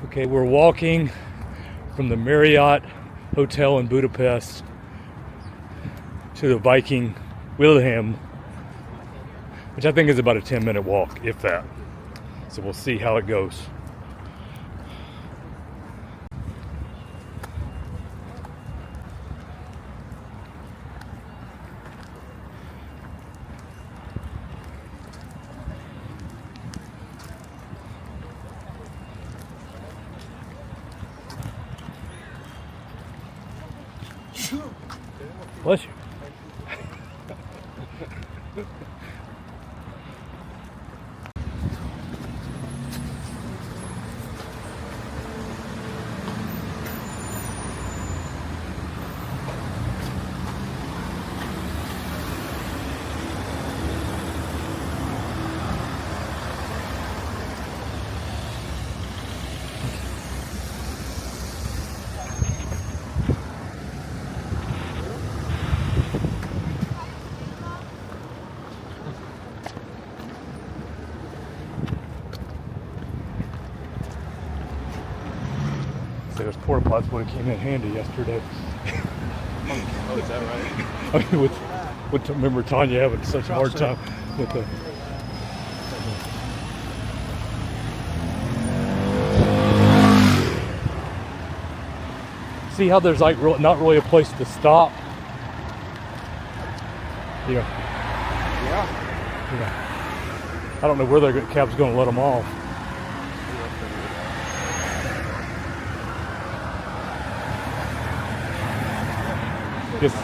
Okay, we're walking from the Marriott Hotel in Budapest to the Viking Vilhjalm, which I think is about a 10-minute walk, if that. So we'll see how it goes. Bless you. So those porta pots would have came in handy yesterday. Oh, is that right? I mean, remember Tanya having such a hard time with the. See how there's like not really a place to stop. Yeah. I don't know where the cab's going to let them off. Just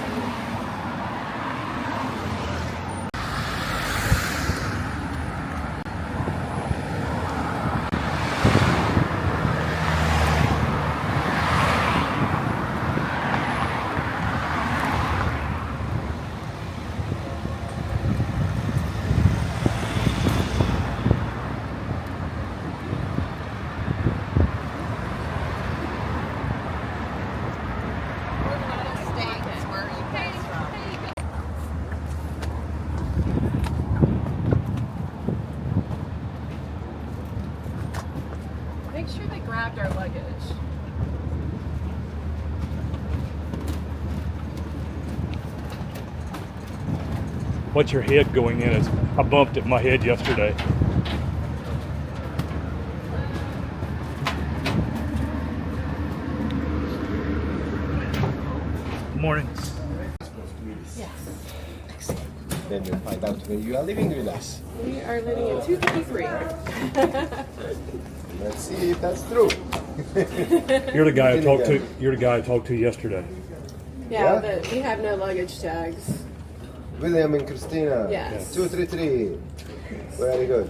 make sure they grabbed our luggage. what's your head going in? Is I bumped at my head yesterday. Good morning. Yes. Then we'll find out where you are living with us. We are living in 233. Let's see if that's true. You're the guy I talked to. You're the guy I talked to yesterday. Yeah, Yeah? but we have no luggage tags. William and Christina. Yes. 233. Very good.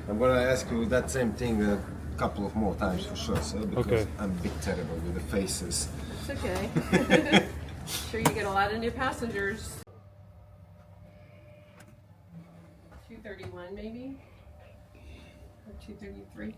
I'm gonna ask you that same thing a couple of more times for sure, sir, because Okay. I'm a bit terrible with the faces. It's okay. Sure you get a lot of new passengers. 231 maybe? Or 233?